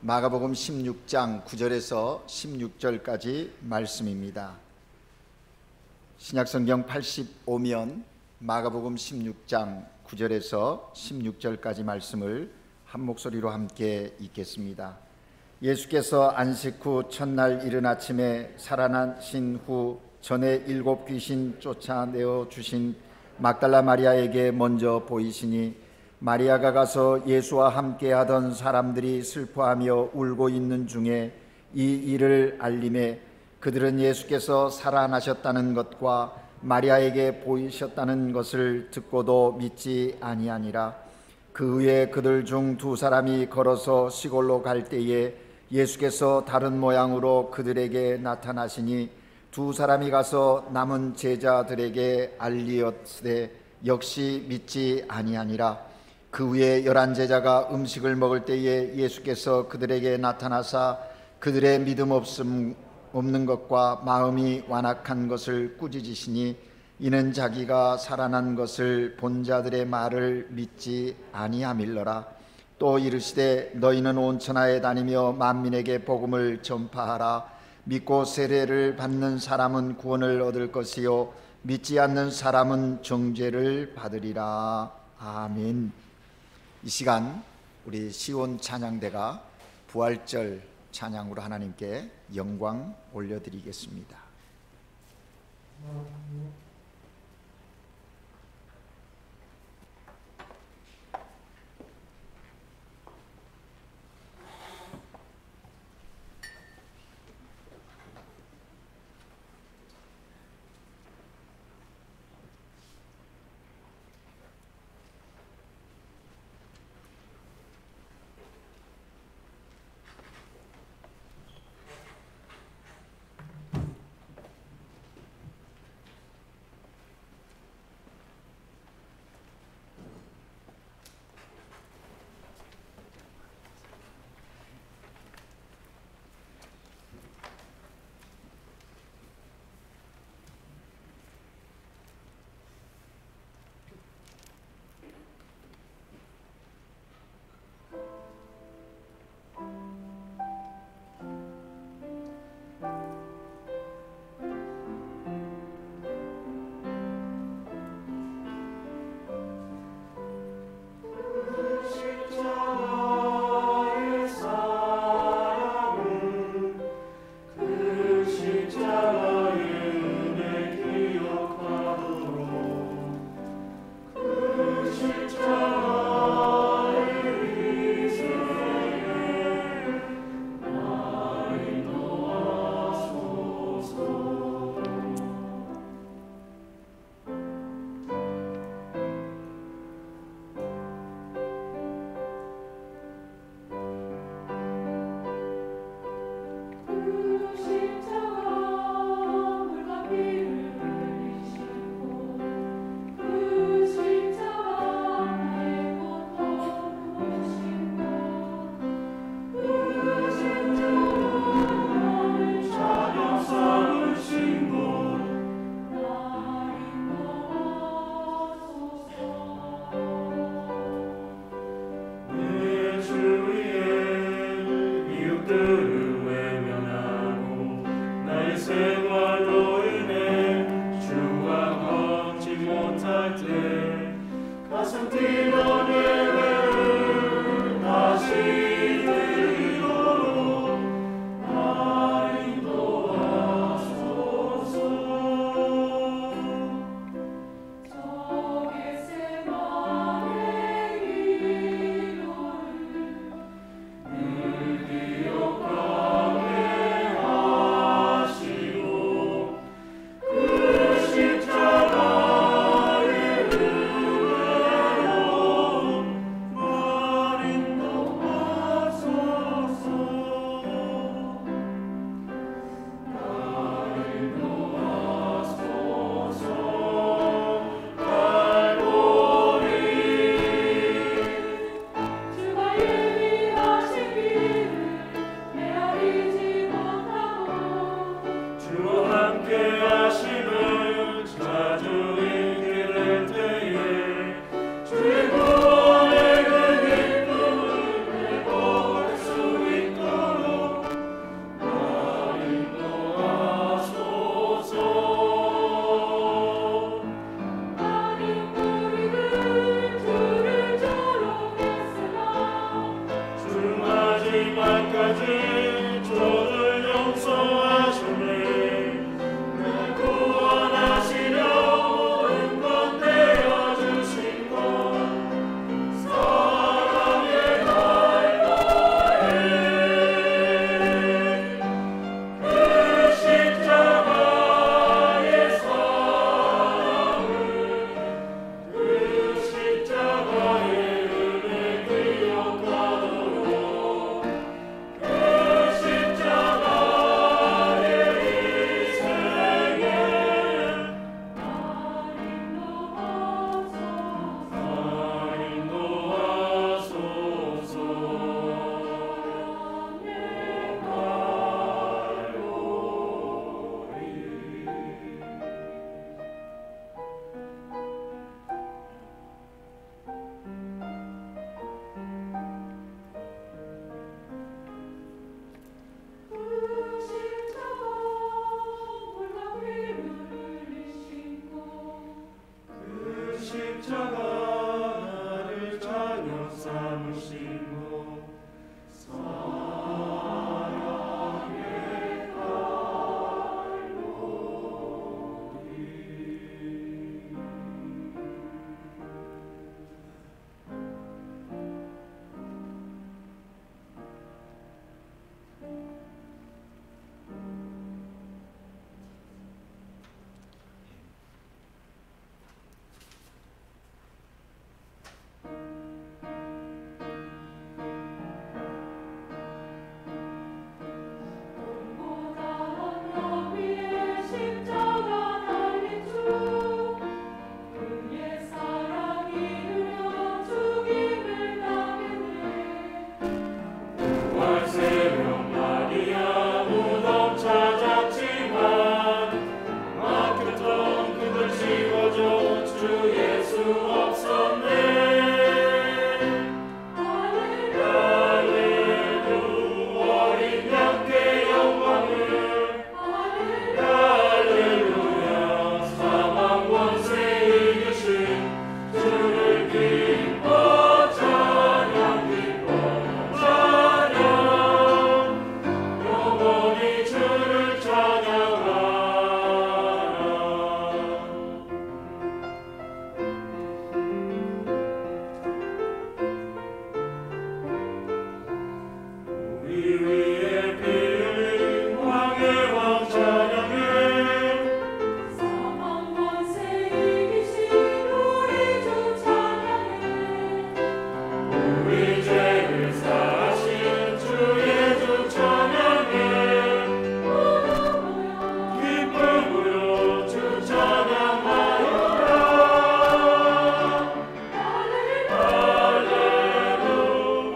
마가복음 16장 9절에서 16절까지 말씀입니다. 신약성경 85면 마가복음 16장 9절에서 16절까지 말씀을 한 목소리로 함께 읽겠습니다. 예수께서 안식 후 첫날 이른 아침에 살아나신 후 전에 7 귀신 쫓아내어 주신 막달라 마리아에게 먼저 보이시니 마리아가 가서 예수와 함께 하던 사람들이 슬퍼하며 울고 있는 중에 이 일을 알림에 그들은 예수께서 살아나셨다는 것과 마리아에게 보이셨다는 것을 듣고도 믿지 아니하니라. 그 후에 그들 중 2 사람이 걸어서 시골로 갈 때에 예수께서 다른 모양으로 그들에게 나타나시니 2 사람이 가서 남은 제자들에게 알리었으되 역시 믿지 아니하니라. 그 후에 11 제자가 음식을 먹을 때에 예수께서 그들에게 나타나사 그들의 믿음 없는 것과 마음이 완악한 것을 꾸짖으시니 이는 자기가 살아난 것을 본 자들의 말을 믿지 아니함일러라. 또 이르시되 너희는 온 천하에 다니며 만민에게 복음을 전파하라. 믿고 세례를 받는 사람은 구원을 얻을 것이요 믿지 않는 사람은 정죄를 받으리라. 아멘. 이 시간 우리 시온 찬양대가 부활절 찬양으로 하나님께 영광 올려드리겠습니다.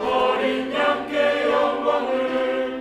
어린 양께 영광을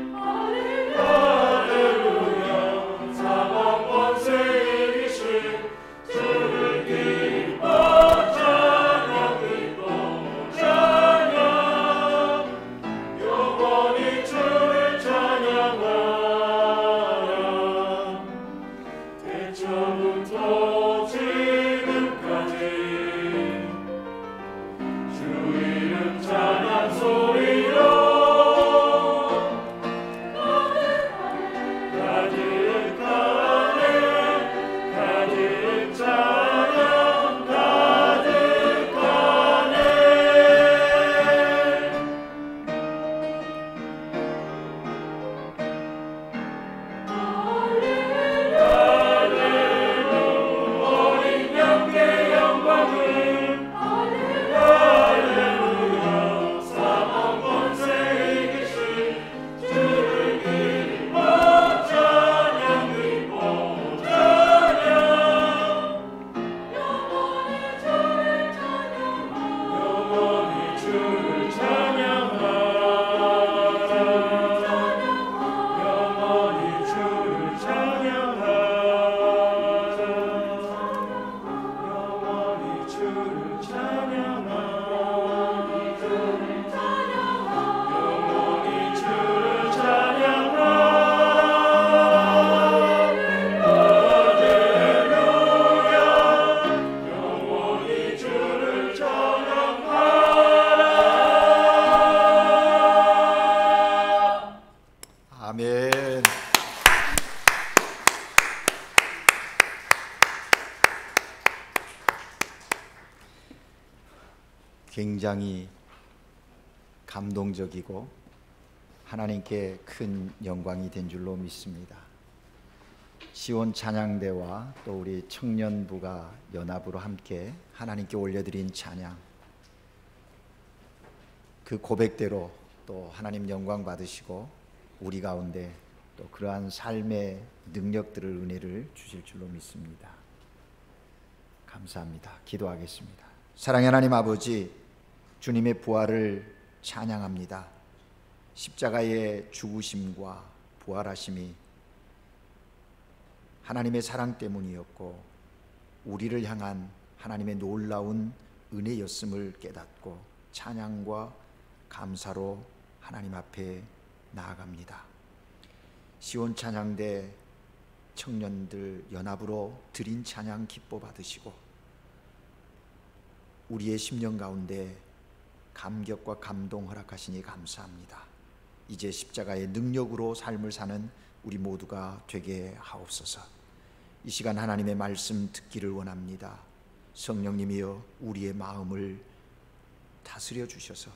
굉장히 감동적이고 하나님께 큰 영광이 된 줄로 믿습니다. 시온 찬양대와 또 우리 청년부가 연합으로 함께 하나님께 올려드린 찬양, 그 고백대로 또 하나님 영광 받으시고 우리 가운데 또 그러한 삶의 능력들을, 은혜를 주실 줄로 믿습니다. 감사합니다. 기도하겠습니다. 사랑의 하나님 아버지, 주님의 부활을 찬양합니다. 십자가의 죽으심과 부활하심이 하나님의 사랑 때문이었고 우리를 향한 하나님의 놀라운 은혜였음을 깨닫고 찬양과 감사로 하나님 앞에 나아갑니다. 시온 찬양대 청년들 연합으로 드린 찬양 기뻐 받으시고 우리의 심령 가운데 감격과 감동 허락하시니 감사합니다. 이제 십자가의 능력으로 삶을 사는 우리 모두가 되게 하옵소서. 이 시간 하나님의 말씀 듣기를 원합니다. 성령님이여 우리의 마음을 다스려 주셔서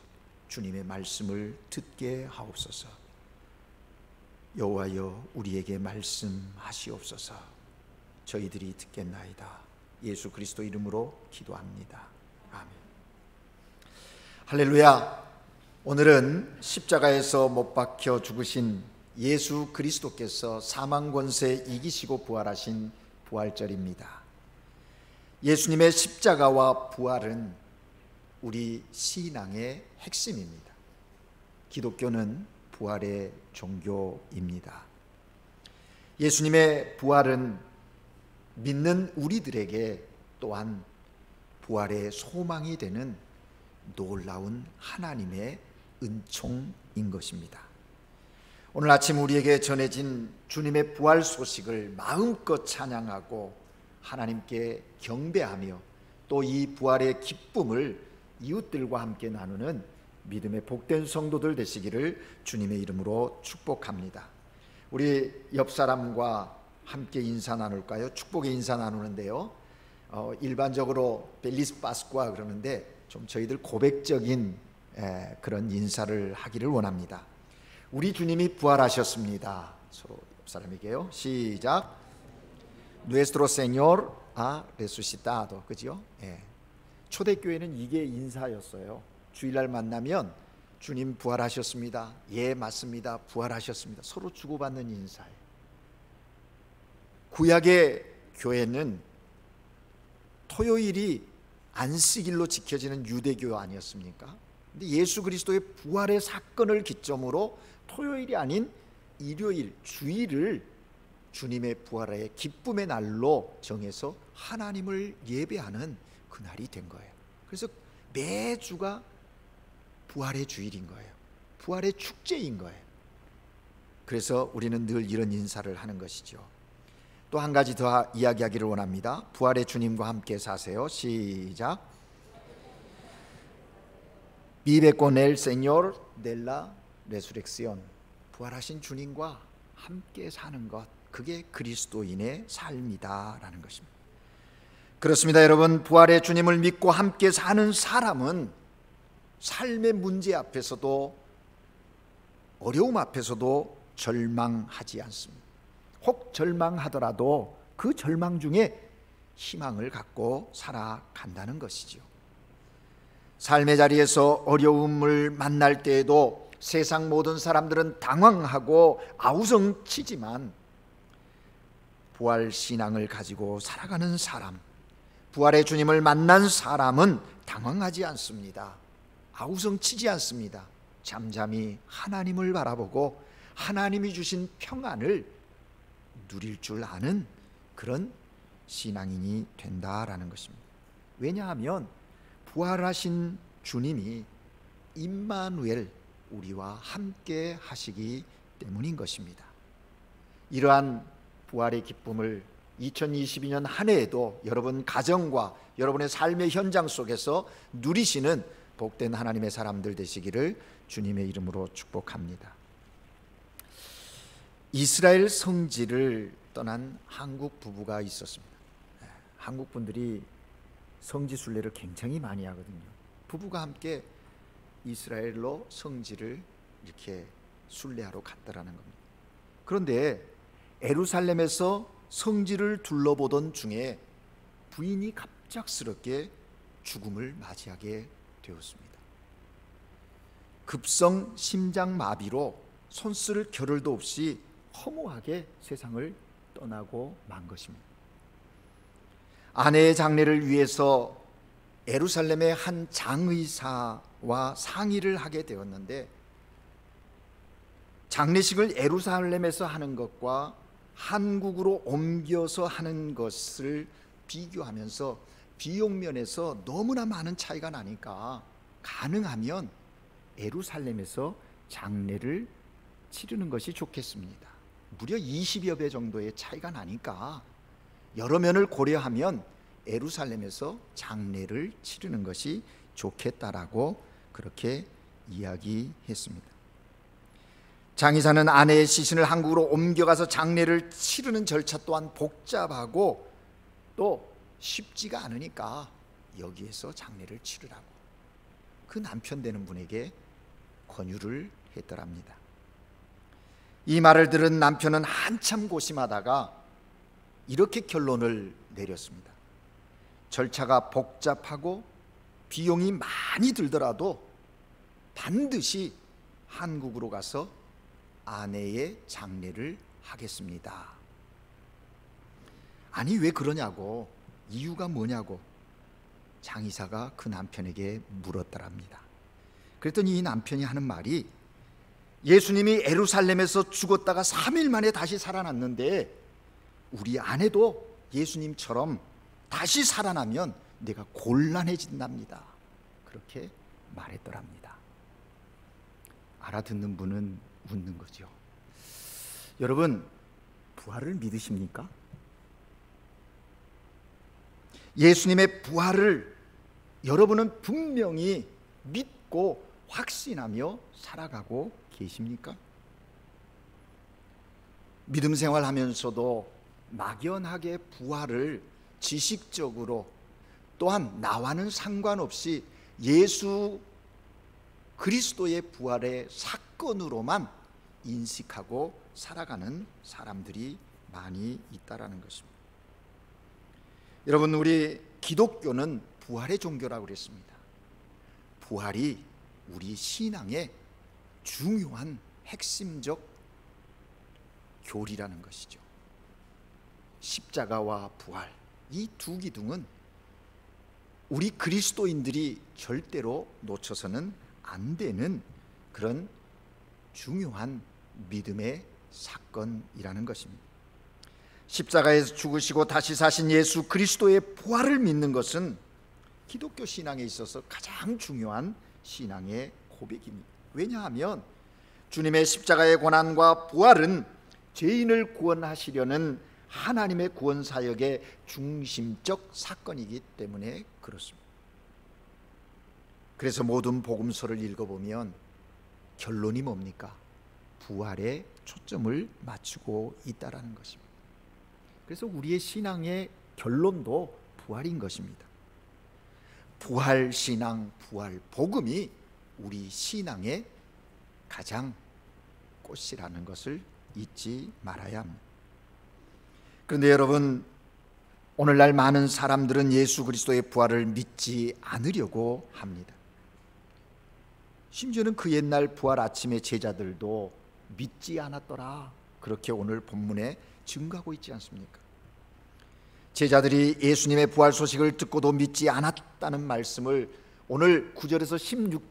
주님의 말씀을 듣게 하옵소서. 여호와여 우리에게 말씀하시옵소서. 저희들이 듣겠나이다. 예수 그리스도 이름으로 기도합니다. 아멘. 할렐루야. 오늘은 십자가에서 못 박혀 죽으신 예수 그리스도께서 사망 권세 이기시고 부활하신 부활절입니다. 예수님의 십자가와 부활은 우리 신앙의 핵심입니다. 기독교는 부활의 종교입니다. 예수님의 부활은 믿는 우리들에게 또한 부활의 소망이 되는 놀라운 하나님의 은총인 것입니다. 오늘 아침 우리에게 전해진 주님의 부활 소식을 마음껏 찬양하고 하나님께 경배하며 또 이 부활의 기쁨을 이웃들과 함께 나누는 믿음의 복된 성도들 되시기를 주님의 이름으로 축복합니다. 우리 옆 사람과 함께 인사 나눌까요? 축복의 인사 나누는데요, 일반적으로 벨리스 파스쿠아 그러는데 좀 저희들 고백적인 그런 인사를 하기를 원합니다. 우리 주님이 부활하셨습니다. 서로 옆 사람에게요. 시작. Nuestro Señor ha resucitado. 그죠? 초대교회는 이게 인사였어요. 주일날 만나면 주님 부활하셨습니다. 예, 맞습니다. 부활하셨습니다. 서로 주고받는 인사예요. 구약의 교회는 토요일이 안식일로 지켜지는 유대교 아니었습니까? 근데 예수 그리스도의 부활의 사건을 기점으로 토요일이 아닌 일요일, 주일을 주님의 부활의 기쁨의 날로 정해서 하나님을 예배하는 그날이 된 거예요. 그래서 매주가 부활의 주일인 거예요. 부활의 축제인 거예요. 그래서 우리는 늘 이런 인사를 하는 것이죠. 또 한 가지 더 이야기하기를 원합니다. 부활의 주님과 함께 사세요. 시작. Vive con el Señor de la resurrección. 부활하신 주님과 함께 사는 것, 그게 그리스도인의 삶이다라는 것입니다. 그렇습니다. 여러분, 부활의 주님을 믿고 함께 사는 사람은 삶의 문제 앞에서도 어려움 앞에서도 절망하지 않습니다. 혹 절망하더라도 그 절망 중에 희망을 갖고 살아간다는 것이죠. 삶의 자리에서 어려움을 만날 때에도 세상 모든 사람들은 당황하고 아우성치지만 부활 신앙을 가지고 살아가는 사람, 부활의 주님을 만난 사람은 당황하지 않습니다. 아우성치지 않습니다. 잠잠히 하나님을 바라보고 하나님이 주신 평안을 누릴 줄 아는 그런 신앙인이 된다라는 것입니다. 왜냐하면 부활하신 주님이 임마누엘, 우리와 함께 하시기 때문인 것입니다. 이러한 부활의 기쁨을 2022년 한 해에도 여러분 가정과 여러분의 삶의 현장 속에서 누리시는 복된 하나님의 사람들 되시기를 주님의 이름으로 축복합니다. 이스라엘 성지를 떠난 한국 부부가 있었습니다. 한국 분들이 성지 순례를 굉장히 많이 하거든요. 부부가 함께 이스라엘로 성지를 이렇게 순례하러 갔다라는 겁니다. 그런데 예루살렘에서 성지를 둘러보던 중에 부인이 갑작스럽게 죽음을 맞이하게 되었습니다. 급성 심장마비로 손쓸 겨를도 없이 허무하게 세상을 떠나고 만 것입니다. 아내의 장례를 위해서 예루살렘의 한 장의사와 상의를 하게 되었는데, 장례식을 예루살렘에서 하는 것과 한국으로 옮겨서 하는 것을 비교하면서 비용 면에서 너무나 많은 차이가 나니까 가능하면 예루살렘에서 장례를 치르는 것이 좋겠습니다. 무려 20여 배 정도의 차이가 나니까 여러 면을 고려하면 예루살렘에서 장례를 치르는 것이 좋겠다라고 그렇게 이야기했습니다. 장의사는 아내의 시신을 한국으로 옮겨가서 장례를 치르는 절차 또한 복잡하고 또 쉽지가 않으니까 여기에서 장례를 치르라고 그 남편 되는 분에게 권유를 했더랍니다. 이 말을 들은 남편은 한참 고심하다가 이렇게 결론을 내렸습니다. 절차가 복잡하고 비용이 많이 들더라도 반드시 한국으로 가서 아내의 장례를 하겠습니다. 아니 왜 그러냐고, 이유가 뭐냐고 장의사가 그 남편에게 물었더랍니다. 그랬더니 이 남편이 하는 말이, 예수님이 예루살렘에서 죽었다가 3일 만에 다시 살아났는데 우리 아내도 예수님처럼 다시 살아나면 내가 곤란해진답니다. 그렇게 말했더랍니다. 알아듣는 분은 웃는 거죠. 여러분, 부활을 믿으십니까? 예수님의 부활을 여러분은 분명히 믿고 확신하며 살아가고 계십니까? 믿음 생활하면서도 막연하게 부활을 지식적으로 또한 나와는 상관없이 예수 그리스도의 부활의 사건으로만 인식하고 살아가는 사람들이 많이 있다라는 것입니다. 여러분, 우리 기독교는 부활의 종교라고 그랬습니다. 부활이 우리 신앙의 중요한 핵심적 교리라는 것이죠. 십자가와 부활, 이 두 기둥은 우리 그리스도인들이 절대로 놓쳐서는 안 되는 그런 중요한 믿음의 사건이라는 것입니다. 십자가에서 죽으시고 다시 사신 예수 그리스도의 부활을 믿는 것은 기독교 신앙에 있어서 가장 중요한 신앙의 고백입니다. 왜냐하면 주님의 십자가의 고난과 부활은 죄인을 구원하시려는 하나님의 구원 사역의 중심적 사건이기 때문에 그렇습니다. 그래서 모든 복음서를 읽어보면 결론이 뭡니까? 부활에 초점을 맞추고 있다라는 것입니다. 그래서 우리의 신앙의 결론도 부활인 것입니다. 부활 신앙, 부활 복음이 우리 신앙의 가장 꽃이라는 것을 잊지 말아야 합니다. 그런데 여러분, 오늘날 많은 사람들은 예수 그리스도의 부활을 믿지 않으려고 합니다. 심지어는 그 옛날 부활 아침의 제자들도 믿지 않았더라, 그렇게 오늘 본문에 증거하고 있지 않습니까? 제자들이 예수님의 부활 소식을 듣고도 믿지 않았다는 말씀을 오늘 9절에서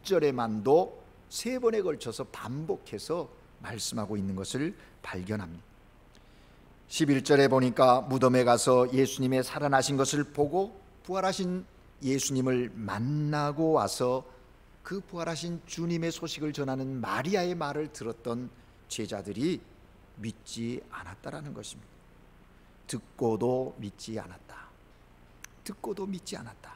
16절에만도 3번에 걸쳐서 반복해서 말씀하고 있는 것을 발견합니다. 11절에 보니까 무덤에 가서 예수님의 살아나신 것을 보고 부활하신 예수님을 만나고 와서 그 부활하신 주님의 소식을 전하는 마리아의 말을 들었던 제자들이 믿지 않았다라는 것입니다. 듣고도 믿지 않았다. 듣고도 믿지 않았다.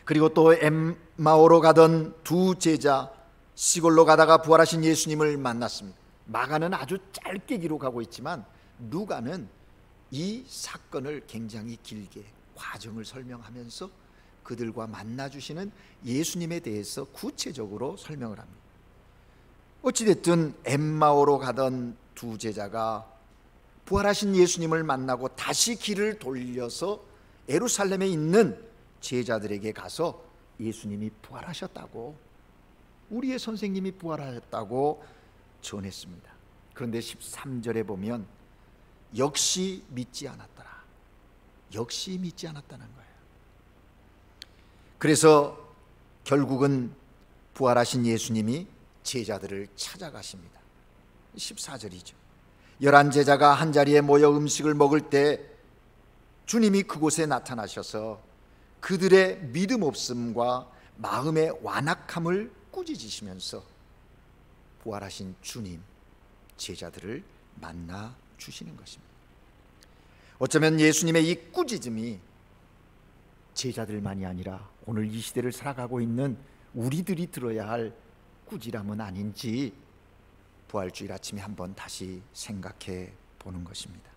그리고 또 엠마오로 가던 두 제자, 시골로 가다가 부활하신 예수님을 만났습니다. 마가는 아주 짧게 기록하고 있지만 누가는 이 사건을 굉장히 길게 과정을 설명하면서 그들과 만나 주시는 예수님에 대해서 구체적으로 설명을 합니다. 어찌됐든 엠마오로 가던 두 제자가 부활하신 예수님을 만나고 다시 길을 돌려서 예루살렘에 있는 제자들에게 가서 예수님이 부활하셨다고, 우리의 선생님이 부활하셨다고 전했습니다. 그런데 13절에 보면 역시 믿지 않았더라. 역시 믿지 않았다는 거예요. 그래서 결국은 부활하신 예수님이 제자들을 찾아가십니다. 14절이죠. 11제자가 한자리에 모여 음식을 먹을 때 주님이 그곳에 나타나셔서 그들의 믿음 없음과 마음의 완악함을 꾸짖으시면서 부활하신 주님, 제자들을 만나 주시는 것입니다. 어쩌면 예수님의 이 꾸짖음이 제자들만이 아니라 오늘 이 시대를 살아가고 있는 우리들이 들어야 할 꾸지람은 아닌지 부활주일 아침에 한번 다시 생각해 보는 것입니다.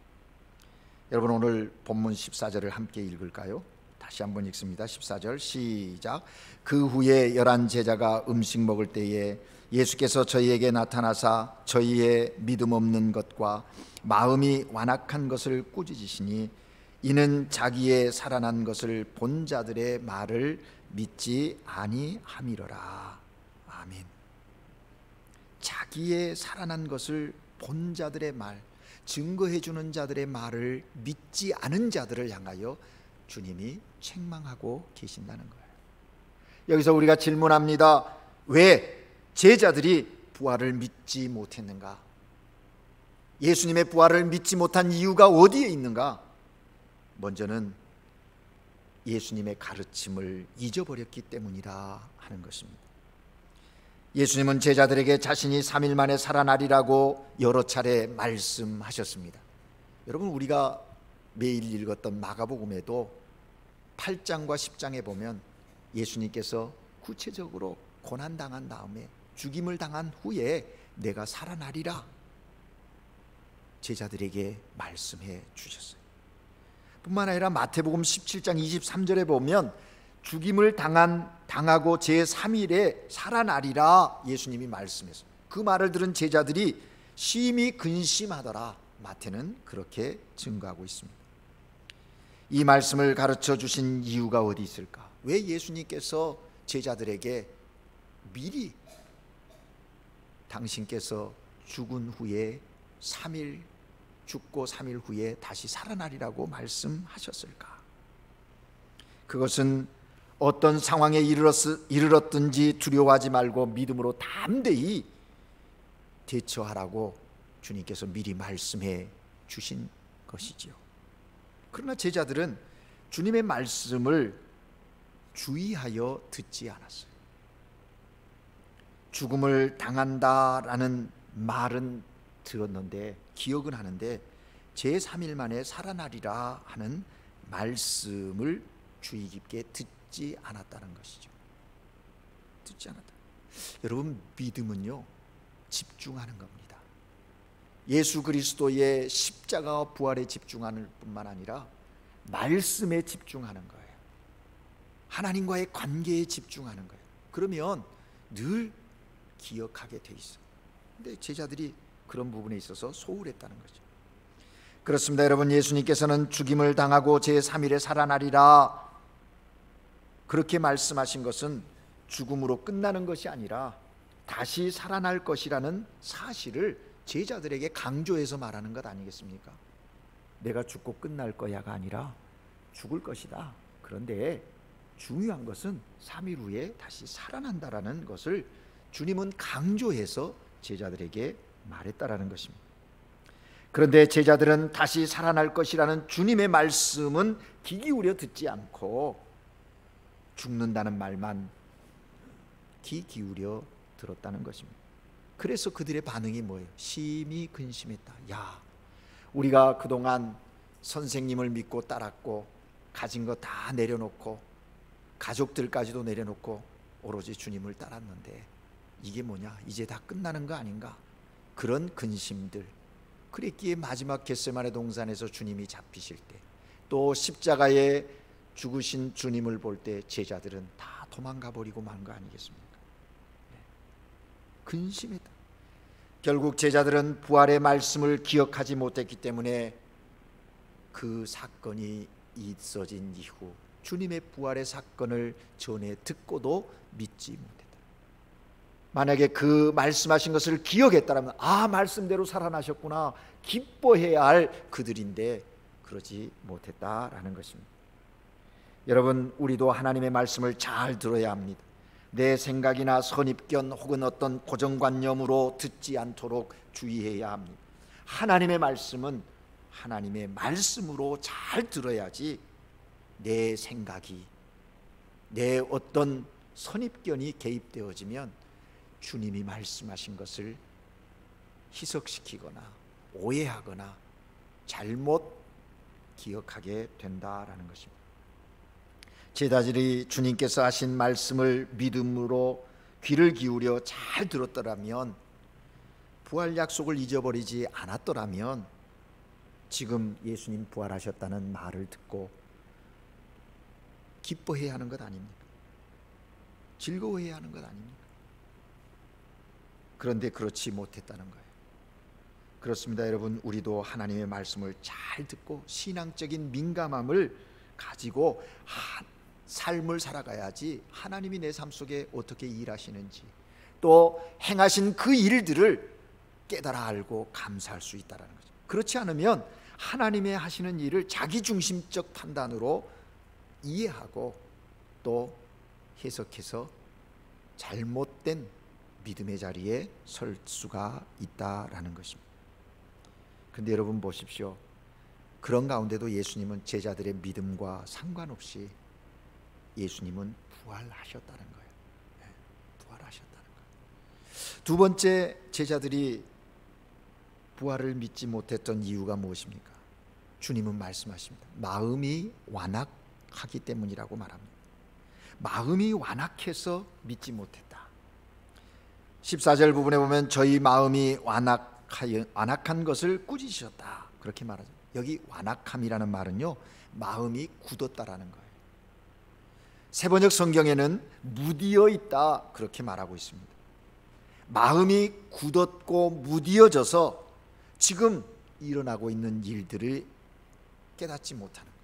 여러분, 오늘 본문 14절을 함께 읽을까요? 다시 한번 읽습니다. 14절 시작. 그 후에 11제자가 음식 먹을 때에 예수께서 저희에게 나타나사 저희의 믿음 없는 것과 마음이 완악한 것을 꾸짖으시니 이는 자기의 살아난 것을 본 자들의 말을 믿지 아니함이로라. 아멘. 자기의 살아난 것을 본 자들의 말, 증거해 주는 자들의 말을 믿지 않은 자들을 향하여 주님이 책망하고 계신다는 거예요. 여기서 우리가 질문합니다. 왜 제자들이 부활을 믿지 못했는가? 예수님의 부활을 믿지 못한 이유가 어디에 있는가? 먼저는 예수님의 가르침을 잊어버렸기 때문이라 하는 것입니다. 예수님은 제자들에게 자신이 3일 만에 살아나리라고 여러 차례 말씀하셨습니다. 여러분, 우리가 매일 읽었던 마가복음에도 8장과 10장에 보면 예수님께서 구체적으로 고난당한 다음에 죽임을 당한 후에 내가 살아나리라 제자들에게 말씀해 주셨어요. 뿐만 아니라 마태복음 17장 23절에 보면 죽임을 당하고 제3일에 살아나리라 예수님이 말씀했어요. 그 말을 들은 제자들이 심히 근심하더라. 마태는 그렇게 증거하고 있습니다. 이 말씀을 가르쳐 주신 이유가 어디 있을까? 왜 예수님께서 제자들에게 미리 당신께서 죽은 후에 3일 죽고 3일 후에 다시 살아나리라고 말씀하셨을까? 그것은 어떤 상황에 이르렀든지 두려워하지 말고 믿음으로 담대히 대처하라고 주님께서 미리 말씀해 주신 것이지요. 그러나 제자들은 주님의 말씀을 주의하여 듣지 않았어요. 죽음을 당한다라는 말은 들었는데, 기억은 하는데 제3일 만에 살아나리라 하는 말씀을 주의 깊게 듣지 않았다는 것이죠. 듣지 않았다. 여러분, 믿음은요, 집중하는 겁니다. 예수 그리스도의 십자가와 부활에 집중하는 뿐만 아니라 말씀에 집중하는 거예요. 하나님과의 관계에 집중하는 거예요. 그러면 늘 기억하게 돼 있어요. 근데 제자들이 그런 부분에 있어서 소홀했다는 거죠. 그렇습니다. 여러분, 예수님께서는 죽임을 당하고 제3일에 살아나리라 그렇게 말씀하신 것은 죽음으로 끝나는 것이 아니라 다시 살아날 것이라는 사실을 제자들에게 강조해서 말하는 것 아니겠습니까? 내가 죽고 끝날 거야가 아니라 죽을 것이다. 그런데 중요한 것은 3일 후에 다시 살아난다라는 것을 주님은 강조해서 제자들에게 말했다라는 것입니다. 그런데 제자들은 다시 살아날 것이라는 주님의 말씀은 귀 기울여 듣지 않고 죽는다는 말만 귀 기울여 들었다는 것입니다. 그래서 그들의 반응이 뭐예요? 심히 근심했다. 야, 우리가 그동안 선생님을 믿고 따랐고 가진 거 다 내려놓고 가족들까지도 내려놓고 오로지 주님을 따랐는데 이게 뭐냐? 이제 다 끝나는 거 아닌가? 그런 근심들. 그랬기에 마지막 겟세마네 동산에서 주님이 잡히실 때, 또 십자가에 죽으신 주님을 볼 때 제자들은 다 도망가 버리고 만 거 아니겠습니까? 근심했다. 결국 제자들은 부활의 말씀을 기억하지 못했기 때문에 그 사건이 있어진 이후 주님의 부활의 사건을 전해 듣고도 믿지 못했다. 만약에 그 말씀하신 것을 기억했다면 말씀대로 살아나셨구나 기뻐해야 할 그들인데 그러지 못했다라는 것입니다. 여러분, 우리도 하나님의 말씀을 잘 들어야 합니다. 내 생각이나 선입견 혹은 어떤 고정관념으로 듣지 않도록 주의해야 합니다. 하나님의 말씀은 하나님의 말씀으로 잘 들어야지 내 생각이, 내 어떤 선입견이 개입되어지면 주님이 말씀하신 것을 희석시키거나 오해하거나 잘못 기억하게 된다라는 것입니다. 제자들이 주님께서 하신 말씀을 믿음으로 귀를 기울여 잘 들었더라면, 부활 약속을 잊어버리지 않았더라면 지금 예수님 부활하셨다는 말을 듣고 기뻐해야 하는 것 아닙니까? 즐거워해야 하는 것 아닙니까? 그런데 그렇지 못했다는 거예요. 그렇습니다, 여러분. 우리도 하나님의 말씀을 잘 듣고 신앙적인 민감함을 가지고 삶을 살아가야지 하나님이 내 삶 속에 어떻게 일하시는지 또 행하신 그 일들을 깨달아 알고 감사할 수 있다는 거죠. 그렇지 않으면 하나님의 하시는 일을 자기중심적 판단으로 이해하고 또 해석해서 잘못된 믿음의 자리에 설 수가 있다라는 것입니다. 그런데 여러분 보십시오. 그런 가운데도 예수님은 제자들의 믿음과 상관없이 예수님은 부활하셨다는 거예요. 부활하셨다는 거예요. 두 번째, 제자들이 부활을 믿지 못했던 이유가 무엇입니까? 주님은 말씀하십니다. 마음이 완악하기 때문이라고 말합니다. 마음이 완악해서 믿지 못했다. 14절 부분에 보면 저희 마음이 완악한 것을 꾸짖으셨다 그렇게 말하죠. 여기 완악함이라는 말은요, 마음이 굳었다라는 거예요. 세번역 성경에는 무디어 있다 그렇게 말하고 있습니다. 마음이 굳었고 무디어져서 지금 일어나고 있는 일들을 깨닫지 못하는 거예요.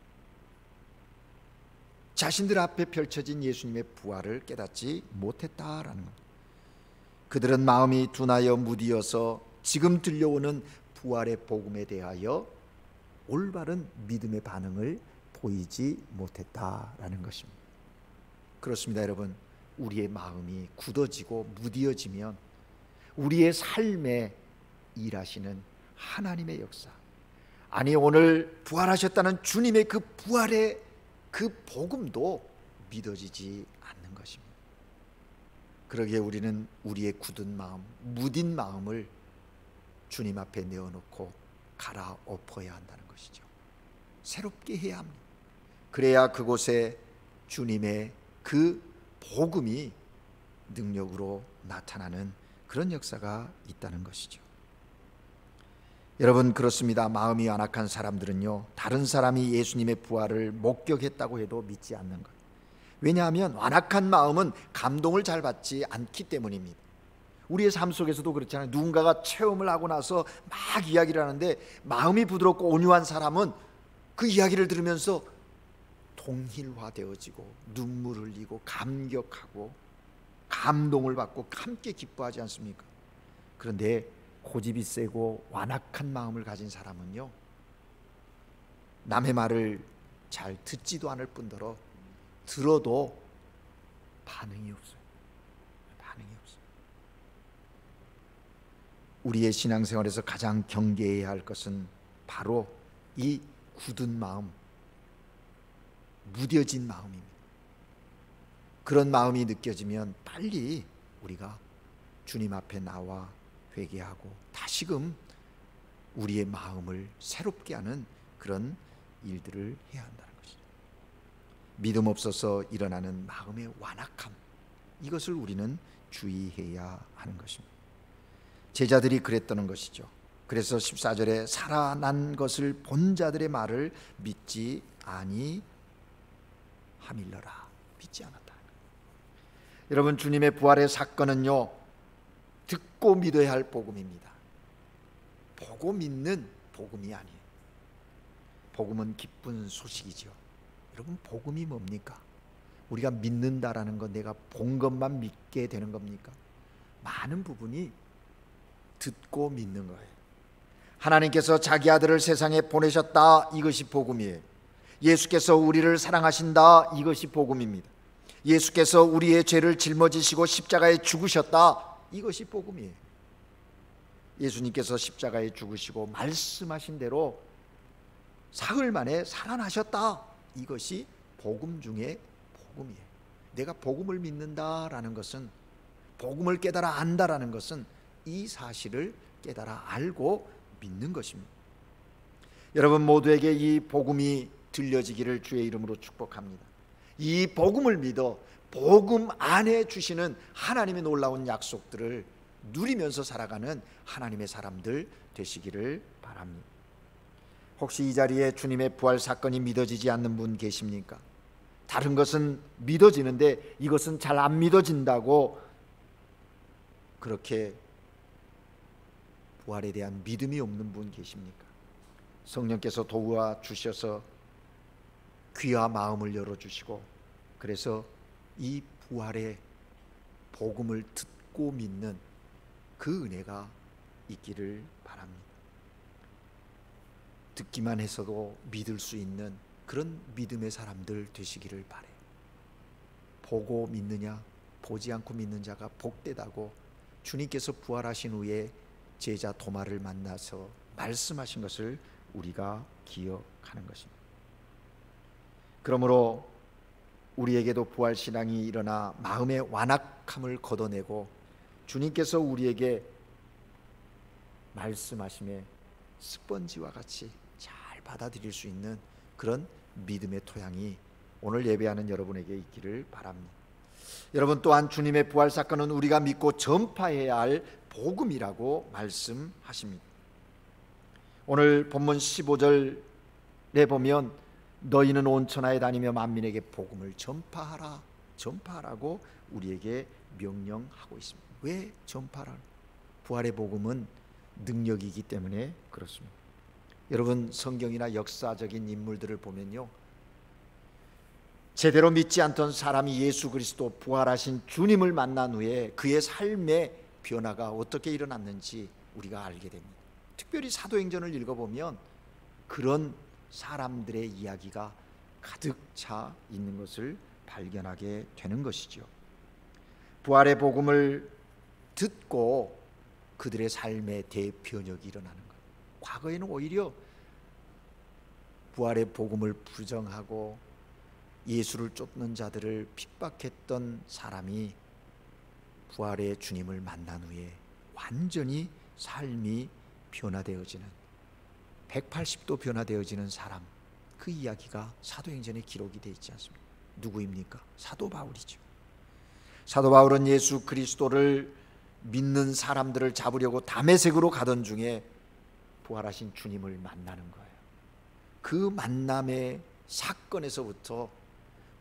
자신들 앞에 펼쳐진 예수님의 부활을 깨닫지 못했다라는 겁니다. 그들은 마음이 둔하여 무디어서 지금 들려오는 부활의 복음에 대하여 올바른 믿음의 반응을 보이지 못했다라는 것입니다. 그렇습니다, 여러분. 우리의 마음이 굳어지고 무디어지면 우리의 삶에 일하시는 하나님의 역사, 아니 오늘 부활하셨다는 주님의 그 부활의 그 복음도 믿어지지 않는 것입니다. 그러기에 우리는 우리의 굳은 마음, 무딘 마음을 주님 앞에 내어놓고 갈아엎어야 한다는 것이죠. 새롭게 해야 합니다. 그래야 그곳에 주님의 그 복음이 능력으로 나타나는 그런 역사가 있다는 것이죠. 여러분, 그렇습니다. 마음이 완악한 사람들은요, 다른 사람이 예수님의 부활을 목격했다고 해도 믿지 않는 것. 왜냐하면 완악한 마음은 감동을 잘 받지 않기 때문입니다. 우리의 삶 속에서도 그렇잖아요. 누군가가 체험을 하고 나서 막 이야기를 하는데 마음이 부드럽고 온유한 사람은 그 이야기를 들으면서 동일화되어지고 눈물을 흘리고 감격하고 감동을 받고 함께 기뻐하지 않습니까? 그런데 고집이 세고 완악한 마음을 가진 사람은요, 남의 말을 잘 듣지도 않을 뿐더러 들어도 반응이 없어요. 반응이 없어요. 우리의 신앙생활에서 가장 경계해야 할 것은 바로 이 굳은 마음, 무뎌진 마음입니다. 그런 마음이 느껴지면 빨리 우리가 주님 앞에 나와 회개하고 다시금 우리의 마음을 새롭게 하는 그런 일들을 해야 한다는 것이죠. 믿음 없어서 일어나는 마음의 완악함, 이것을 우리는 주의해야 하는 것입니다. 제자들이 그랬다는 것이죠. 그래서 14절에 살아난 것을 본 자들의 말을 믿지 하밀러라. 믿지 않았다. 여러분, 주님의 부활의 사건은요, 듣고 믿어야 할 복음입니다. 보고 믿는 복음이 아니에요. 복음은 기쁜 소식이죠. 여러분, 복음이 뭡니까? 우리가 믿는다라는 건 내가 본 것만 믿게 되는 겁니까? 많은 부분이 듣고 믿는 거예요. 하나님께서 자기 아들을 세상에 보내셨다, 이것이 복음이에요. 예수께서 우리를 사랑하신다, 이것이 복음입니다. 예수께서 우리의 죄를 짊어지시고 십자가에 죽으셨다, 이것이 복음이에요. 예수님께서 십자가에 죽으시고 말씀하신 대로 사흘 만에 살아나셨다, 이것이 복음 중에 복음이에요. 내가 복음을 믿는다라는 것은, 복음을 깨달아 안다라는 것은 이 사실을 깨달아 알고 믿는 것입니다. 여러분 모두에게 이 복음이 들려지기를 주의 이름으로 축복합니다. 이 복음을 믿어 복음 안에 주시는 하나님의 놀라운 약속들을 누리면서 살아가는 하나님의 사람들 되시기를 바랍니다. 혹시 이 자리에 주님의 부활 사건이 믿어지지 않는 분 계십니까? 다른 것은 믿어지는데 이것은 잘 안 믿어진다고 그렇게 부활에 대한 믿음이 없는 분 계십니까? 성령께서 도와 주셔서 귀와 마음을 열어주시고, 그래서 이 부활의 복음을 듣고 믿는 그 은혜가 있기를 바랍니다. 듣기만 해서도 믿을 수 있는 그런 믿음의 사람들 되시기를 바라요. 보고 믿느냐, 보지 않고 믿는 자가 복되다고 주님께서 부활하신 후에 제자 도마를 만나서 말씀하신 것을 우리가 기억하는 것입니다. 그러므로 우리에게도 부활신앙이 일어나 마음의 완악함을 걷어내고 주님께서 우리에게 말씀하심에 스펀지와 같이 잘 받아들일 수 있는 그런 믿음의 토양이 오늘 예배하는 여러분에게 있기를 바랍니다. 여러분, 또한 주님의 부활 사건은 우리가 믿고 전파해야 할 복음이라고 말씀하십니다. 오늘 본문 15절에 보면 너희는 온 천하에 다니며 만민에게 복음을 전파하라고 우리에게 명령하고 있습니다. 왜 전파라? 부활의 복음은 능력이기 때문에 그렇습니다. 여러분, 성경이나 역사적인 인물들을 보면요, 제대로 믿지 않던 사람이 예수 그리스도 부활하신 주님을 만난 후에 그의 삶의 변화가 어떻게 일어났는지 우리가 알게 됩니다. 특별히 사도행전을 읽어보면 그런 사람들의 이야기가 가득 차 있는 것을 발견하게 되는 것이죠. 부활의 복음을 듣고 그들의 삶의 대변혁이 일어나는 것. 과거에는 오히려 부활의 복음을 부정하고 예수를 쫓는 자들을 핍박했던 사람이 부활의 주님을 만난 후에 완전히 삶이 변화되어지는, 180도 변화되어지는 사람, 그 이야기가 사도행전에 기록이 되어 있지 않습니까? 누구입니까? 사도 바울이죠. 사도 바울은 예수 그리스도를 믿는 사람들을 잡으려고 다메섹으로 가던 중에 부활하신 주님을 만나는 거예요. 그 만남의 사건에서부터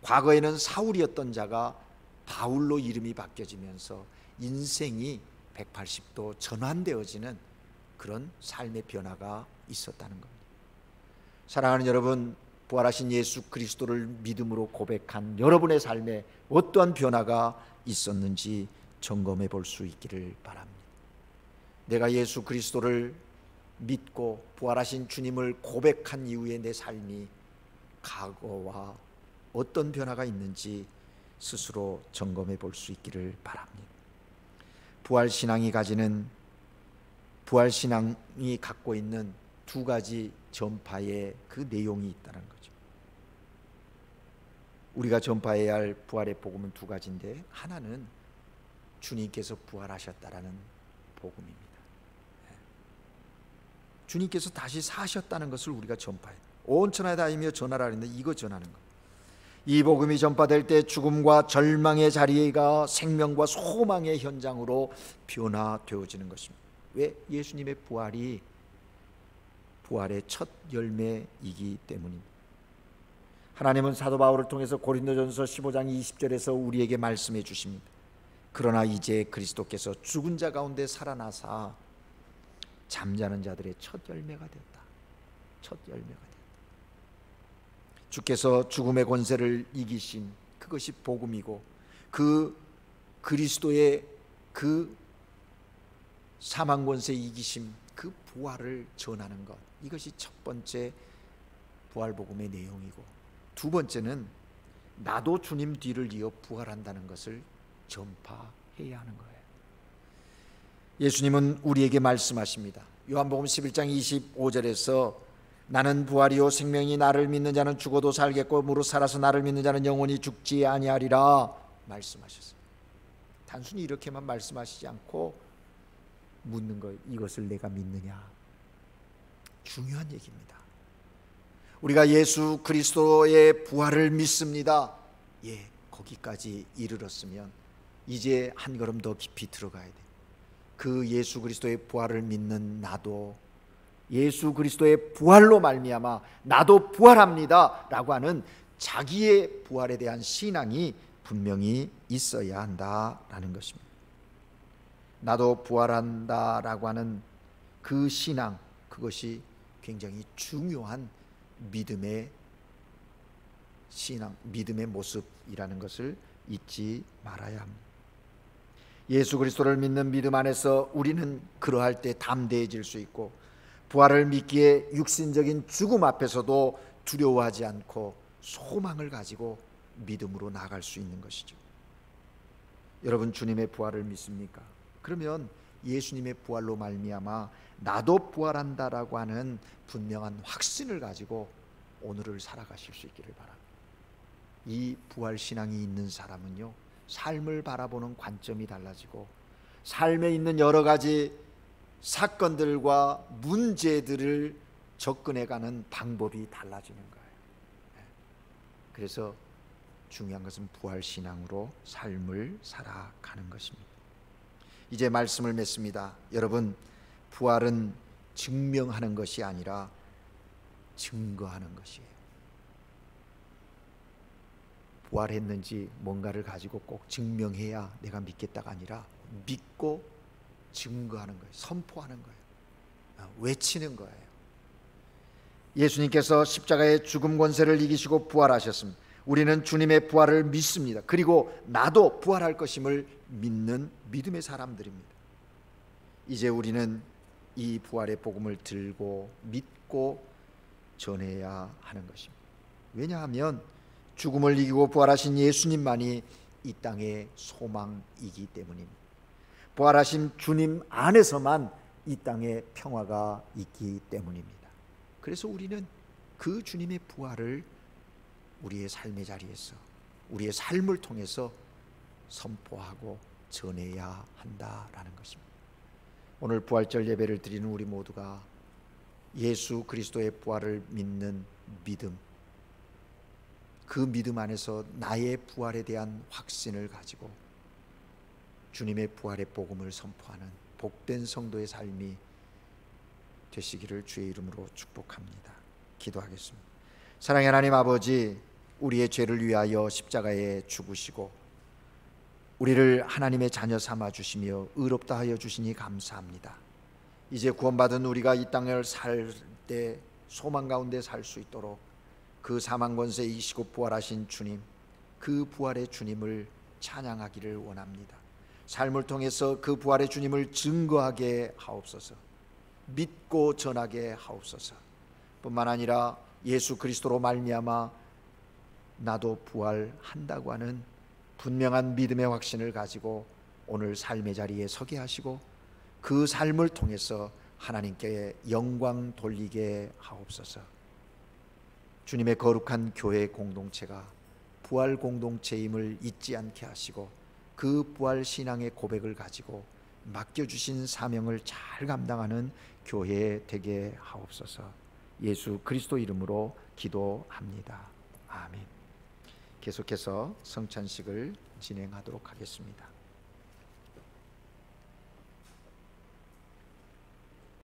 과거에는 사울이었던 자가 바울로 이름이 바뀌어지면서 인생이 180도 전환되어지는 그런 삶의 변화가 있었다는 겁니다. 사랑하는 여러분, 부활하신 예수 그리스도를 믿음으로 고백한 여러분의 삶에 어떠한 변화가 있었는지 점검해 볼 수 있기를 바랍니다. 내가 예수 그리스도를 믿고 부활하신 주님을 고백한 이후에 내 삶이 과거와 어떤 변화가 있는지 스스로 점검해 볼 수 있기를 바랍니다. 부활신앙이 갖고 있는 두 가지 전파의 그 내용이 있다는 거죠. 우리가 전파해야 할 부활의 복음은 두 가지인데, 하나는 주님께서 부활하셨다라는 복음입니다. 주님께서 다시 사셨다는 것을 우리가 전파해야 돼요. 온 천하에 다니며 전하라 했는데 이거 전하는 거. 이 복음이 전파될 때 죽음과 절망의 자리가 생명과 소망의 현장으로 변화되어지는 것입니다. 왜? 예수님의 부활의 첫 열매이기 때문입니다. 하나님은 사도 바울을 통해서 고린도전서 15장 20절에서 우리에게 말씀해 주십니다. 그러나 이제 그리스도께서 죽은 자 가운데 살아나사 잠자는 자들의 첫 열매가 됐다. 첫 열매가 됐다. 주께서 죽음의 권세를 이기신 그것이 복음이고, 그 그리스도의 그 사망 권세 이기심, 그 부활을 전하는 것, 이것이 첫 번째 부활 복음의 내용이고, 두 번째는 나도 주님 뒤를 이어 부활한다는 것을 전파해야 하는 거예요. 예수님은 우리에게 말씀하십니다. 요한복음 11장 25절에서 나는 부활이요 생명이, 나를 믿는 자는 죽어도 살겠고 무릇 살아서 나를 믿는 자는 영원히 죽지 아니하리라 말씀하셨어요. 단순히 이렇게만 말씀하시지 않고 묻는 거예요. 이것을 내가 믿느냐? 중요한 얘기입니다. 우리가 예수 그리스도의 부활을 믿습니다. 예, 거기까지 이르렀으면 이제 한 걸음 더 깊이 들어가야 돼. 그 예수 그리스도의 부활을 믿는 나도 예수 그리스도의 부활로 말미암아 나도 부활합니다 라고 하는 자기의 부활에 대한 신앙이 분명히 있어야 한다라는 것입니다. 나도 부활한다 라고 하는 그 신앙, 그것이 굉장히 중요한 믿음의 신앙, 믿음의 모습이라는 것을 잊지 말아야 합니다. 예수 그리스도를 믿는 믿음 안에서 우리는 그러할 때 담대해질 수 있고, 부활을 믿기에 육신적인 죽음 앞에서도 두려워하지 않고 소망을 가지고 믿음으로 나아갈 수 있는 것이죠. 여러분, 주님의 부활을 믿습니까? 그러면 예수님의 부활로 말미암아 나도 부활한다라고 하는 분명한 확신을 가지고 오늘을 살아가실 수 있기를 바랍니다. 이 부활 신앙이 있는 사람은요, 삶을 바라보는 관점이 달라지고 삶에 있는 여러 가지 사건들과 문제들을 접근해가는 방법이 달라지는 거예요. 그래서 중요한 것은 부활 신앙으로 삶을 살아가는 것입니다. 이제 말씀을 맺습니다. 여러분, 부활은 증명하는 것이 아니라 증거하는 것이에요. 부활했는지 뭔가를 가지고 꼭 증명해야 내가 믿겠다가 아니라 믿고 증거하는 거예요. 선포하는 거예요. 외치는 거예요. 예수님께서 십자가의 죽음 권세를 이기시고 부활하셨습니다. 우리는 주님의 부활을 믿습니다. 그리고 나도 부활할 것임을 믿는 믿음의 사람들입니다. 이제 우리는 이 부활의 복음을 들고 믿고 전해야 하는 것입니다. 왜냐하면 죽음을 이기고 부활하신 예수님만이 이 땅의 소망이기 때문입니다. 부활하신 주님 안에서만 이 땅에 평화가 있기 때문입니다. 그래서 우리는 그 주님의 부활을 우리의 삶의 자리에서, 우리의 삶을 통해서 선포하고 전해야 한다라는 것입니다. 오늘 부활절 예배를 드리는 우리 모두가 예수 그리스도의 부활을 믿는 믿음, 그 믿음 안에서 나의 부활에 대한 확신을 가지고 주님의 부활의 복음을 선포하는 복된 성도의 삶이 되시기를 주의 이름으로 축복합니다. 기도하겠습니다. 사랑의 하나님 아버지, 우리의 죄를 위하여 십자가에 죽으시고 우리를 하나님의 자녀 삼아 주시며 의롭다 하여 주시니 감사합니다. 이제 구원받은 우리가 이 땅을 살 때 소망 가운데 살 수 있도록 그 사망 권세 이기시고 부활하신 주님, 그 부활의 주님을 찬양하기를 원합니다. 삶을 통해서 그 부활의 주님을 증거하게 하옵소서. 믿고 전하게 하옵소서. 뿐만 아니라 예수 그리스도로 말미암아 나도 부활한다고 하는 분명한 믿음의 확신을 가지고 오늘 삶의 자리에 서게 하시고 그 삶을 통해서 하나님께 영광 돌리게 하옵소서. 주님의 거룩한 교회 공동체가 부활 공동체임을 잊지 않게 하시고 그 부활 신앙의 고백을 가지고 맡겨주신 사명을 잘 감당하는 교회 되게 하옵소서. 예수 그리스도 이름으로 기도합니다. 아멘. 계속해서 성찬식을 진행하도록 하겠습니다.